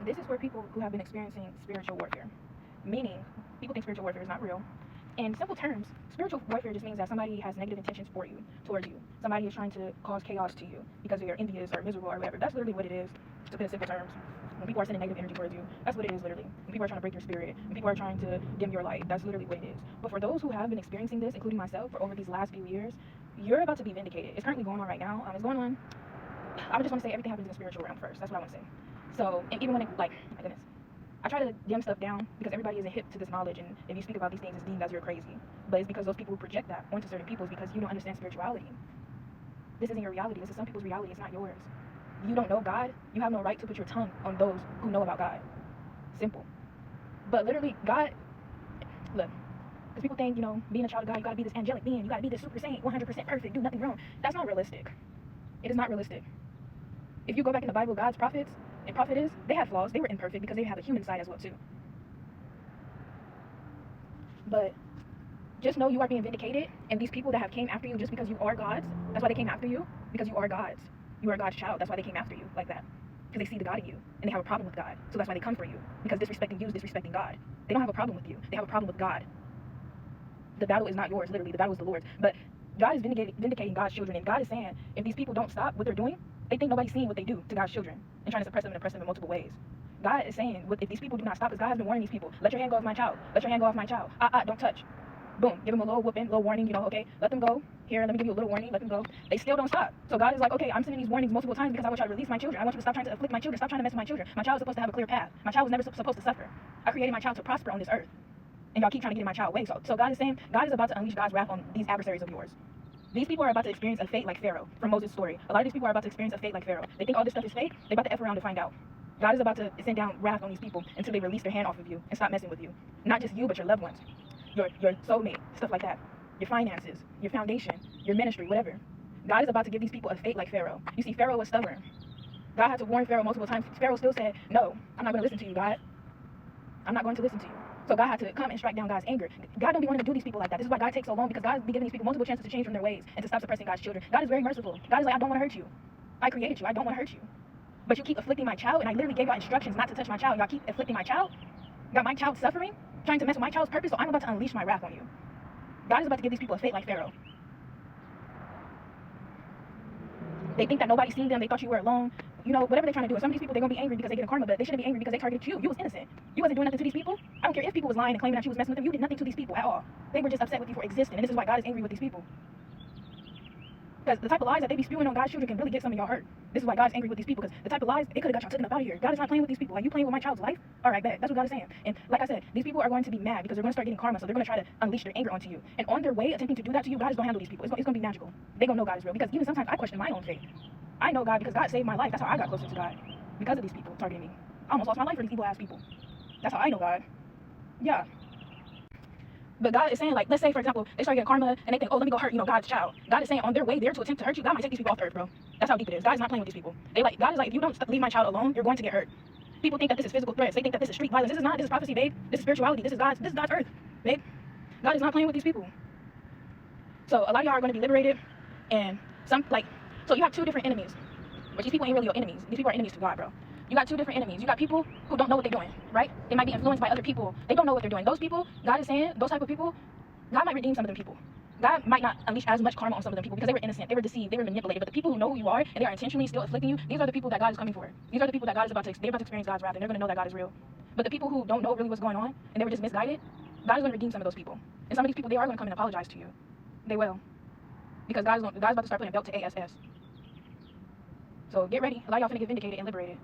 This is for people who have been experiencing spiritual warfare. Meaning, people think spiritual warfare is not real. In simple terms, spiritual warfare just means that somebody has negative intentions for you, towards you. Somebody is trying to cause chaos to you because you're envious or miserable or whatever. That's literally what it is, to put it in simple terms. When people are sending negative energy towards you, that's what it is literally. When people are trying to break your spirit, when people are trying to dim your light, that's literally what it is. But for those who have been experiencing this, including myself, for over these last few years, you're about to be vindicated. It's currently going on right now. It's going on. I just want to say everything happens in the spiritual realm first. That's what I want to say. So, and even when it, like, my goodness, I try to dim stuff down because everybody isn't hip to this knowledge, and if you speak about these things, it's deemed as you're crazy. But it's because those people who project that onto certain people is because you don't understand spirituality. This isn't your reality. This is some people's reality. It's not yours. You don't know God. You have no right to put your tongue on those who know about God. Simple. But literally, God, look, because people think, being a child of God, you got to be this angelic being. You got to be this super saint, 100% perfect, do nothing wrong. That's not realistic. It is not realistic. If you go back in the Bible, God's prophets and prophetess, they had flaws. They were imperfect because they have a human side as well too. But just know you are being vindicated, and these people that have came after you just because you are God's, that's why they came after you, because you are God's. You are God's child. That's why they came after you like that. Because they see the God in you, and they have a problem with God. So that's why they come for you. Because disrespecting you is disrespecting God. They don't have a problem with you. They have a problem with God. The battle is not yours, literally. The battle is the Lord's. But God is vindicating God's children, and God is saying, if these people don't stop what they're doing, they think nobody's seeing what they do to God's children and trying to suppress them and oppress them in multiple ways. God is saying, if these people do not stop, because God has been warning these people, let your hand go off my child. Let your hand go off my child. Don't touch. Boom. Give them a little whooping, little warning, okay, let them go. Here, let me give you a little warning, let them go. They still don't stop. So God is like, okay, I'm sending these warnings multiple times because I want you to release my children. I want you to stop trying to afflict my children. Stop trying to mess with my children. My child is supposed to have a clear path. My child was never supposed to suffer. I created my child to prosper on this earth. And y'all keep trying to get in my child's way. So God is saying, God is about to unleash God's wrath on these adversaries of yours. These people are about to experience a fate like Pharaoh from Moses' story. A lot of these people are about to experience a fate like Pharaoh. They think all this stuff is fake. They're about to F around to find out. God is about to send down wrath on these people until they release their hand off of you and stop messing with you. Not just you, but your loved ones, your soulmate, stuff like that. Your finances, your foundation, your ministry, whatever. God is about to give these people a fate like Pharaoh. You see, Pharaoh was stubborn. God had to warn Pharaoh multiple times. Pharaoh still said, no, I'm not going to listen to you, God. I'm not going to listen to you. So God had to come and strike down God's anger. God don't be wanting to do these people like that. This is why God takes so long, because God be giving these people multiple chances to change from their ways and to stop suppressing God's children. God is very merciful. God is like, I don't want to hurt you. I created you. I don't want to hurt you. But you keep afflicting my child, and I literally gave y'all instructions not to touch my child. Y'all keep afflicting my child. Got my child suffering, trying to mess with my child's purpose, so I'm about to unleash my wrath on you. God is about to give these people a fate like Pharaoh. They think that nobody's seen them. They thought you were alone. Whatever they're trying to do. And some of these people, they're going to be angry because they get a karma, but they shouldn't be angry because they targeted you. You was innocent. You wasn't doing nothing to these people. I don't care if people was lying and claiming that you was messing with them. You did nothing to these people at all. They were just upset with you for existing. And this is why God is angry with these people. Because the type of lies that they be spewing on God's children can really get some of y'all hurt. This is why God's angry with these people, because the type of lies, it could have got y'all taken up out of here. God is not playing with these people. Like, you playing with my child's life? All right, bet. That's what God is saying. And like I said, these people are going to be mad because they're going to start getting karma, so they're going to try to unleash their anger onto you. And on their way, attempting to do that to you, God is going to handle these people. It's going to be magical. They're going to know God is real. Because even sometimes I question my own faith. I know God because God saved my life. That's how I got closer to God. Because of these people targeting me. I almost lost my life for these evil-ass people. That's how I know God. Yeah. But God is saying, like, let's say, for example, they start getting karma and they think, oh, let me go hurt, God's child. God is saying on their way there to attempt to hurt you, God might take these people off the earth, bro. That's how deep it is. God is not playing with these people. God is like, if you don't leave my child alone, you're going to get hurt. People think that this is physical threats. They think that this is street violence. This is not. This is prophecy, babe. This is spirituality. This is God's earth, babe. God is not playing with these people. So a lot of y'all are going to be liberated, and so you have two different enemies. But these people ain't really your enemies. These people are enemies to God, bro. You got two different enemies. You got people who don't know what they're doing, right? They might be influenced by other people. They don't know what they're doing. Those people, God is saying, those type of people, God might redeem some of them people. God might not unleash as much karma on some of them people because they were innocent, they were deceived, they were manipulated. But the people who know who you are and they are intentionally still afflicting you, these are the people that God is coming for. These are the people that God is they're about to experience God's wrath, and they're going to know that God is real. But the people who don't know really what's going on and they were just misguided, God is going to redeem some of those people. And some of these people, they are going to come and apologize to you. They will. Because God's about to start putting a belt to ASS. So get ready. A lot of y'all finna get vindicated and liberated.